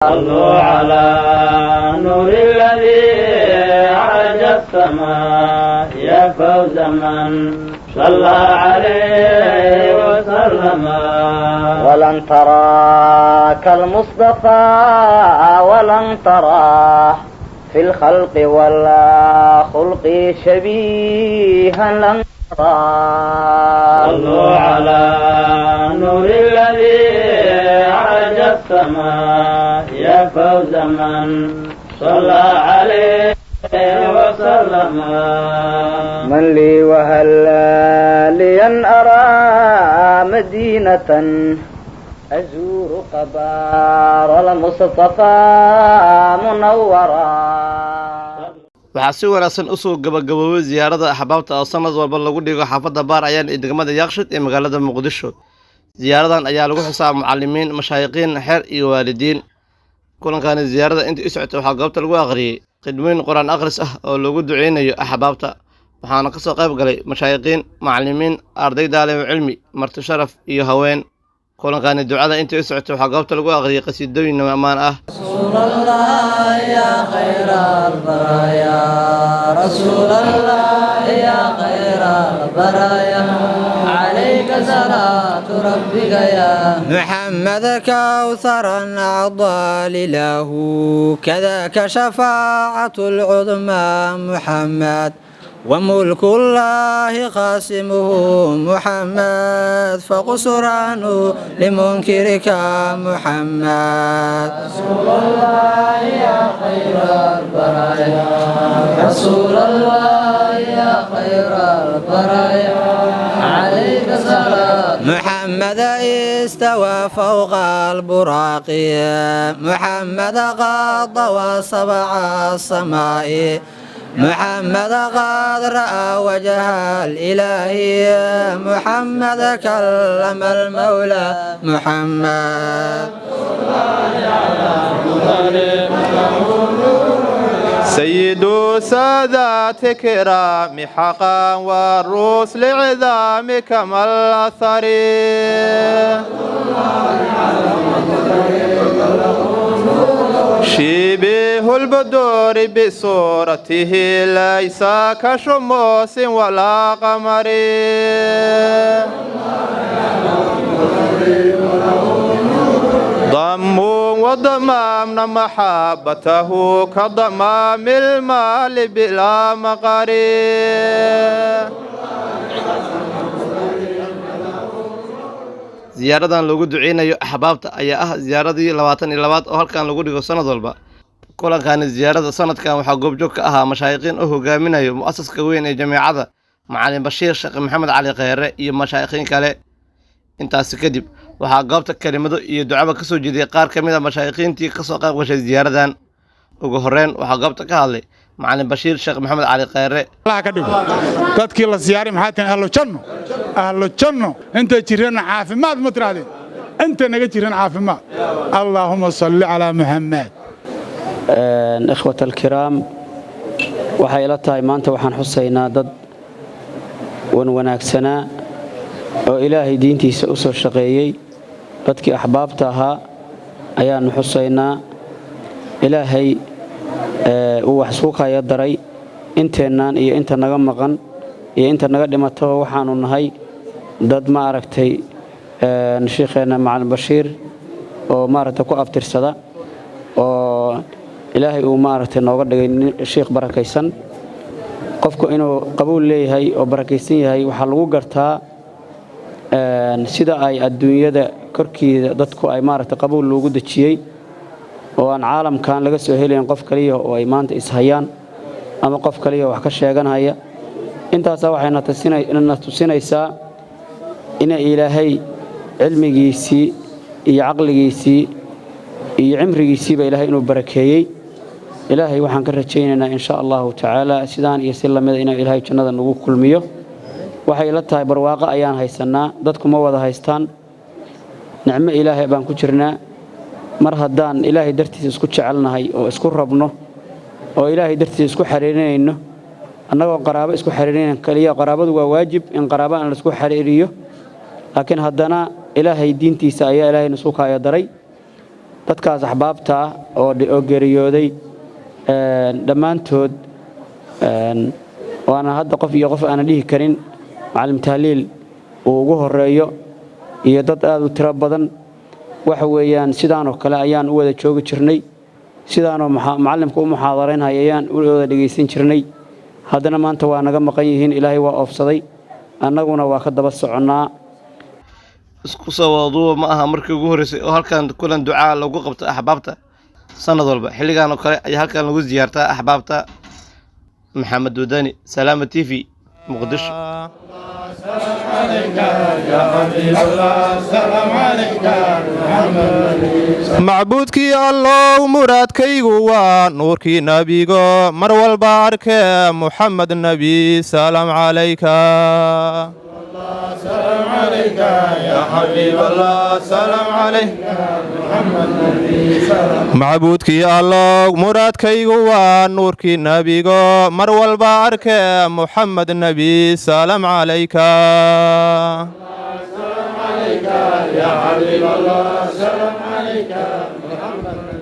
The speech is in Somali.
صلوا على نور الذي عرج السماء يا فوز من صلى عليه وسلم. ولن ترى كالمصطفى ولن تراه في الخلق ولا خلق شبيها لن تراه. صلوا على نور الذي عرج السماء يا فوز من صلى عليه وسلم. من لي وهل لي أن أرى مدينة أزور قبار المصطفى منورا. waxaa si wanaagsan u soo gabagaboobay ziyaarada axbaabta oo sanad walba lagu dhigo xaafadda baar ayaan ee degmada Yaaqshiid ee magaalada Muqdisho. ziyaaradan ayaa lagu xisaab macallimiin, mashaayiqiin, xeer iyo waalidiin. kulankan ziyaarada intii u socotay waxaa goobta lagu aqriyay khidmooyin quraan akhris ah oo lagu duceynayo axbaabta. waxaana ka soo qayb galay mashaayiqiin, macallimiin, arday daalimo cilmi, marti sharaf iyo haween. kulankan ducada intii u socotay waxaa goobta lagu aqriyay qasiidooyin ammaan ah. رسول الله يا خير البرايا رسول الله يا خير البرايا عليك صلاة ربك يا محمد كوثرا أعضى له كذاك شفاعة العظمى محمد وملك الله قاسمه محمد فقصرانه لمنكرك محمد. رسول الله يا خير البرايا رسول الله يا خير البرايا عليك صلاة محمد استوى فوق البراق محمد قد طوى سبع السماء محمد قد رأى وجه الإلهي محمد كلم المولى محمد. سيد سادات كرام حقا والرسل عظام كما الأثر شبيه البدور بصورته ليس كشموس ولا قمر ضم وضمامنا محبته كضمام المال بلا مقر. ziyaaradan lagu duceynayo axbaabta ayaa ah ziyaaradii 22aad oo halkan lagu dhigo sanad walba. kulankan ziyaarada sanadkan waxaa goobjoog ka ahaa mashaayiqiin oo hogaaminayo mu'assaska weyn ee jameecada macallin Bashiir Sheekh Maxamed Cali Khayre iyo mashaayiqiin kale. intaas kadib waxaa goobta kelimado iyo ducaba ka soo jeediyay qaar ka mid ah mashaayiqiintii ka soo qayb gashay ziyaaradan. ugu horeyn waxaa goobta ka hadlay macallin Bashiir Sheekh Maxamed Cali Khayre. الله كدو dadkii la siyaari maxaa tan ahlo janno inta jireen caafimaad ma tiraadeen inta naga jireen caafimaad allahumma salli ala muhammad. ikhwata alkiram waxay ila tahay maanta waxaan xusaynaa dad wanaagsanaa oo ilaahay diintiisa u soo shaqeeyay dadkii axbaabta ahaa ayaan xusaynaa. ilaahay uu wax isku qaya daray inteenan iyo inta naga maqan iyo inta naga dhimato waxaanu nahay dad ma aragtay sheekheena macallin Bashiir oo ma aragtay ku aftirsada oo ilaahay uu ma aragtay nooga dhigay sheekh barakaysan. qofku inuu qabuul leeyahay oo barakaysan yahay waxa lagu gartaa sida ay adduunyada korkiida dadku ay ma aragtay qabuul loogu dajiyay oo aan caalamkan laga soo helayn qof kaliya oo ay maanta is hayaan ama qof kaliya wax ka sheeganaya. intaas waxayna tusinaysaa in ilaahay cilmigiisii iyo aqligiisii iyo cimrigiisiiba ilaahay inuu barakeeyay. ilaahay waxaan ka rajaynaynaa insha Allah ta'ala sidaan iyo si lamid ah inuu ilaahay jannada nagu kulmiyo. waxay la tahay barwaaqo ayaan haysanaa, dadku ma wada haystaan. nicmo ilaahay baan ku jirnaa. mar haddaan ilaahay dartiisa isku jecelnahay oo isku rabno oo ilaahay dartiisa isku xariirinayno annagoo qaraabo isku xariirin kaliya qaraabadu waa waajib in qaraabo aan la isku xariiriyo laakiin haddana ilaahay diintiisa ayaa ilaahay nasuuqaya daray dadkaas axbaabta ah oo geeriyooday dhammaantood waana hadda qof iyo qof aanan dhihi karin macallim tahliil uu ugu horeeyo iyo dad aad u tiro badan waxa weeyaan sidaanoo kale ayaan u wada joogi jirnay sidaanoo macallimka u muxaadaraynaya ayaan u wada dhegaysan jirnay haddana maanta waa naga maqan yihiin ilaahay waa oofsaday annaguna waa ka daba soconnaa isku soo waduuba ma aha markii ugu horreysay oo halkan kulan ducaa lagu qabto axbaabta sanad walba xilligan oo kale ayaa halkan lagu ziyaartaa axbaabta maxamed wadani salaama t v muqdisho macbuudkii allow muraadkaygu waa nuurkii nebigo mar walba arkee muxamed nebi salaam calayka macbuudkii allow muraadkaygu waa nuurkii nebigo mar walba arkee muxamed nebi salaam calayka يا حبيب الله سلام عليك محمد